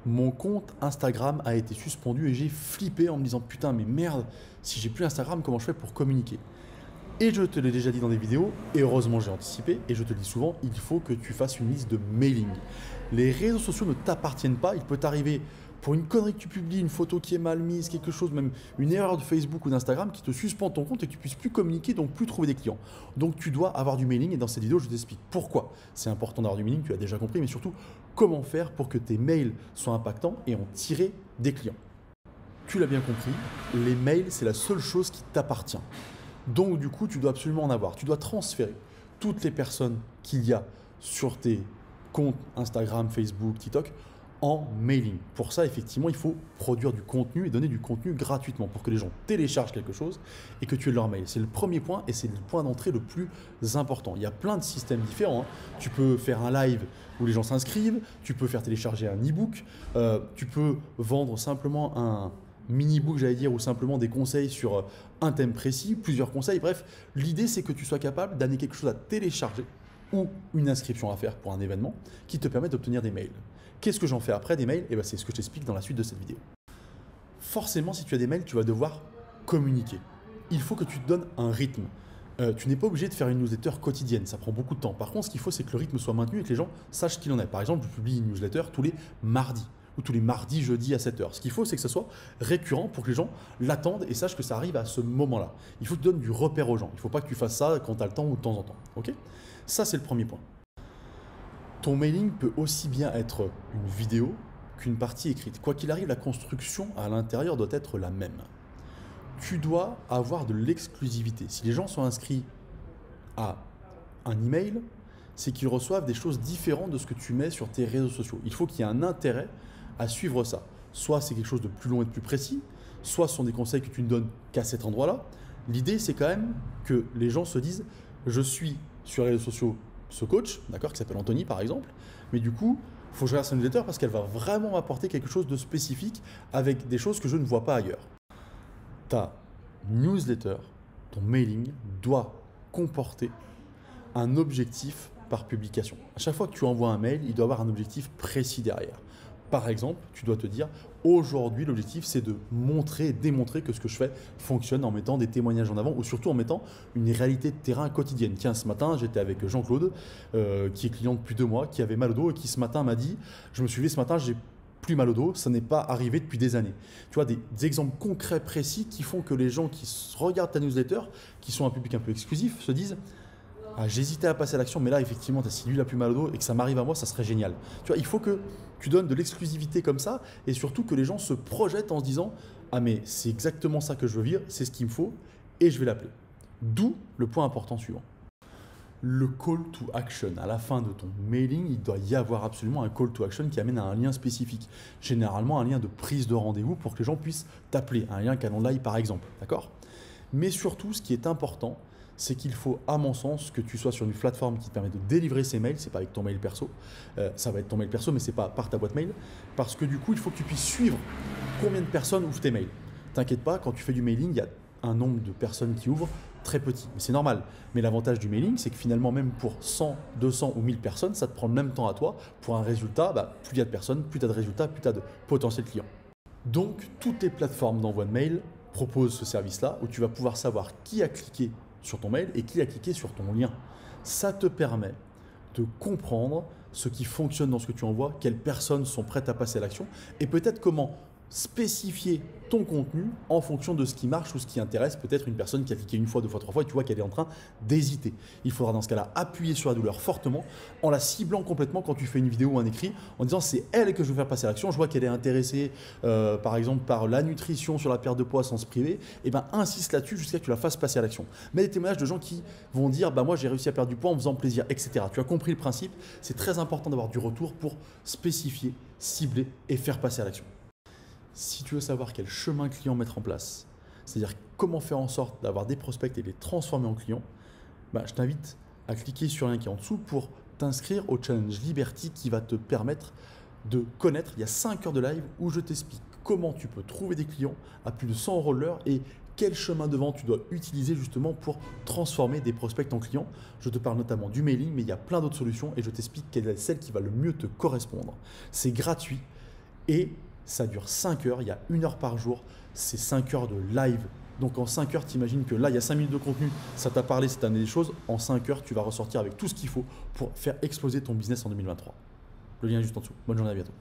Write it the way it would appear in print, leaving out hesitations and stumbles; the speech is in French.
mon compte Instagram a été suspendu et j'ai flippé en me disant putain mais merde, si j'ai plus Instagram, comment je fais pour communiquer? Et je te l'ai déjà dit dans des vidéos, et heureusement j'ai anticipé, et je te le dis souvent, il faut que tu fasses une liste de mailing. Les réseaux sociaux ne t'appartiennent pas, il peut t'arriver pour une connerie que tu publies, une photo qui est mal mise, quelque chose, même une erreur de Facebook ou d'Instagram qui te suspend ton compte et que tu puisses plus communiquer, donc plus trouver des clients. Donc tu dois avoir du mailing, et dans cette vidéo je t'explique pourquoi c'est important d'avoir du mailing, tu as déjà compris, mais surtout comment faire pour que tes mails soient impactants et en tirer des clients. Tu l'as bien compris, les mails c'est la seule chose qui t'appartient. Donc du coup, tu dois absolument en avoir. Tu dois transférer toutes les personnes qu'il y a sur tes comptes Instagram, Facebook, TikTok en mailing. Pour ça, effectivement, il faut produire du contenu et donner du contenu gratuitement pour que les gens téléchargent quelque chose et que tu aies leur mail. C'est le premier point et c'est le point d'entrée le plus important. Il y a plein de systèmes différents, hein. Tu peux faire un live où les gens s'inscrivent, tu peux faire télécharger un e-book, tu peux vendre simplement un mini-book, j'allais dire, ou simplement des conseils sur un thème précis, plusieurs conseils. Bref, l'idée, c'est que tu sois capable d'amener quelque chose à télécharger ou une inscription à faire pour un événement qui te permet d'obtenir des mails. Qu'est-ce que j'en fais après des mails? C'est ce que je t'explique dans la suite de cette vidéo. Forcément, si tu as des mails, tu vas devoir communiquer. Il faut que tu te donnes un rythme. Tu n'es pas obligé de faire une newsletter quotidienne, ça prend beaucoup de temps. Par contre, ce qu'il faut, c'est que le rythme soit maintenu et que les gens sachent ce qu'il en est. Par exemple, je publie une newsletter tous les mardis ou tous les mardis, jeudis à 7h. Ce qu'il faut, c'est que ce soit récurrent pour que les gens l'attendent et sachent que ça arrive à ce moment-là. Il faut que tu donnes du repère aux gens. Il ne faut pas que tu fasses ça quand tu as le temps ou de temps en temps. Okay, ça, c'est le premier point. Ton mailing peut aussi bien être une vidéo qu'une partie écrite. Quoi qu'il arrive, la construction à l'intérieur doit être la même. Tu dois avoir de l'exclusivité. Si les gens sont inscrits à un email, c'est qu'ils reçoivent des choses différentes de ce que tu mets sur tes réseaux sociaux. Il faut qu'il y ait un intérêt à suivre ça. Soit c'est quelque chose de plus long et de plus précis, soit ce sont des conseils que tu ne donnes qu'à cet endroit-là. L'idée, c'est quand même que les gens se disent « je suis sur les réseaux sociaux ce coach, d'accord, qui s'appelle Anthony par exemple, mais du coup, il faut que je regarde sa newsletter parce qu'elle va vraiment m'apporter quelque chose de spécifique avec des choses que je ne vois pas ailleurs. » Ta newsletter, ton mailing doit comporter un objectif par publication. À chaque fois que tu envoies un mail, il doit avoir un objectif précis derrière. Par exemple, tu dois te dire, aujourd'hui, l'objectif, c'est de montrer et démontrer que ce que je fais fonctionne en mettant des témoignages en avant ou surtout en mettant une réalité de terrain quotidienne. Tiens, ce matin, j'étais avec Jean-Claude, qui est client depuis 2 mois, qui avait mal au dos et qui ce matin m'a dit, je me suis levé ce matin, j'ai plus mal au dos, ça n'est pas arrivé depuis des années. Tu vois, des exemples concrets, précis qui font que les gens qui regardent ta newsletter, qui sont un public un peu exclusif, se disent, ah, j'hésitais à passer à l'action, mais là, effectivement, si lui, il a plus mal au dos et que ça m'arrive à moi, ça serait génial. Tu vois, il faut que tu donnes de l'exclusivité comme ça et surtout que les gens se projettent en se disant « Ah, mais c'est exactement ça que je veux vivre, c'est ce qu'il me faut et je vais l'appeler. » D'où le point important suivant. Le call to action. À la fin de ton mailing, il doit y avoir absolument un call to action qui amène à un lien spécifique. Généralement, un lien de prise de rendez-vous pour que les gens puissent t'appeler. Un lien calendrier par exemple. D'accord ? Mais surtout, ce qui est important, c'est qu'il faut, à mon sens, que tu sois sur une plateforme qui te permet de délivrer ces mails. C'est pas avec ton mail perso, ça va être ton mail perso, mais c'est pas par ta boîte mail, parce que du coup, il faut que tu puisses suivre combien de personnes ouvrent tes mails. T'inquiète pas, quand tu fais du mailing, il y a un nombre de personnes qui ouvrent très petit, mais c'est normal. Mais l'avantage du mailing, c'est que finalement, même pour 100, 200 ou 1000 personnes, ça te prend le même temps à toi pour un résultat. Plus il y a de personnes, plus tu as de résultats, plus tu as de potentiels clients. Donc, toutes les plateformes d'envoi de mail proposent ce service-là où tu vas pouvoir savoir qui a cliqué sur ton mail et qui a cliqué sur ton lien. Ça te permet de comprendre ce qui fonctionne dans ce que tu envoies, quelles personnes sont prêtes à passer à l'action et peut-être comment spécifier ton contenu en fonction de ce qui marche ou ce qui intéresse peut-être une personne qui a cliqué 1 fois, 2 fois, 3 fois et tu vois qu'elle est en train d'hésiter. Il faudra dans ce cas-là appuyer sur la douleur fortement en la ciblant complètement quand tu fais une vidéo ou un écrit en disant c'est elle que je veux faire passer à l'action. Je vois qu'elle est intéressée par exemple par la nutrition sur la perte de poids sans se priver. Et insiste là-dessus jusqu'à ce que tu la fasses passer à l'action. Mais des témoignages de gens qui vont dire moi j'ai réussi à perdre du poids en faisant plaisir, etc. Tu as compris le principe. C'est très important d'avoir du retour pour spécifier, cibler et faire passer à l'action. Si tu veux savoir quel chemin client mettre en place, c'est-à-dire comment faire en sorte d'avoir des prospects et les transformer en clients, je t'invite à cliquer sur le lien qui est en dessous pour t'inscrire au challenge Liberty qui va te permettre de connaître. Il y a 5 heures de live où je t'explique comment tu peux trouver des clients à plus de 100 € l'heure et quel chemin de vente tu dois utiliser justement pour transformer des prospects en clients. Je te parle notamment du mailing, mais il y a plein d'autres solutions et je t'explique quelle est celle qui va le mieux te correspondre. C'est gratuit. Et ça dure 5 heures, il y a 1 heure par jour, c'est 5 heures de live. Donc en 5 heures, t'imagines que là, il y a 5 minutes de contenu, ça t'a parlé, ça t'a amené des choses. En 5 heures, tu vas ressortir avec tout ce qu'il faut pour faire exploser ton business en 2023. Le lien est juste en dessous. Bonne journée, à bientôt.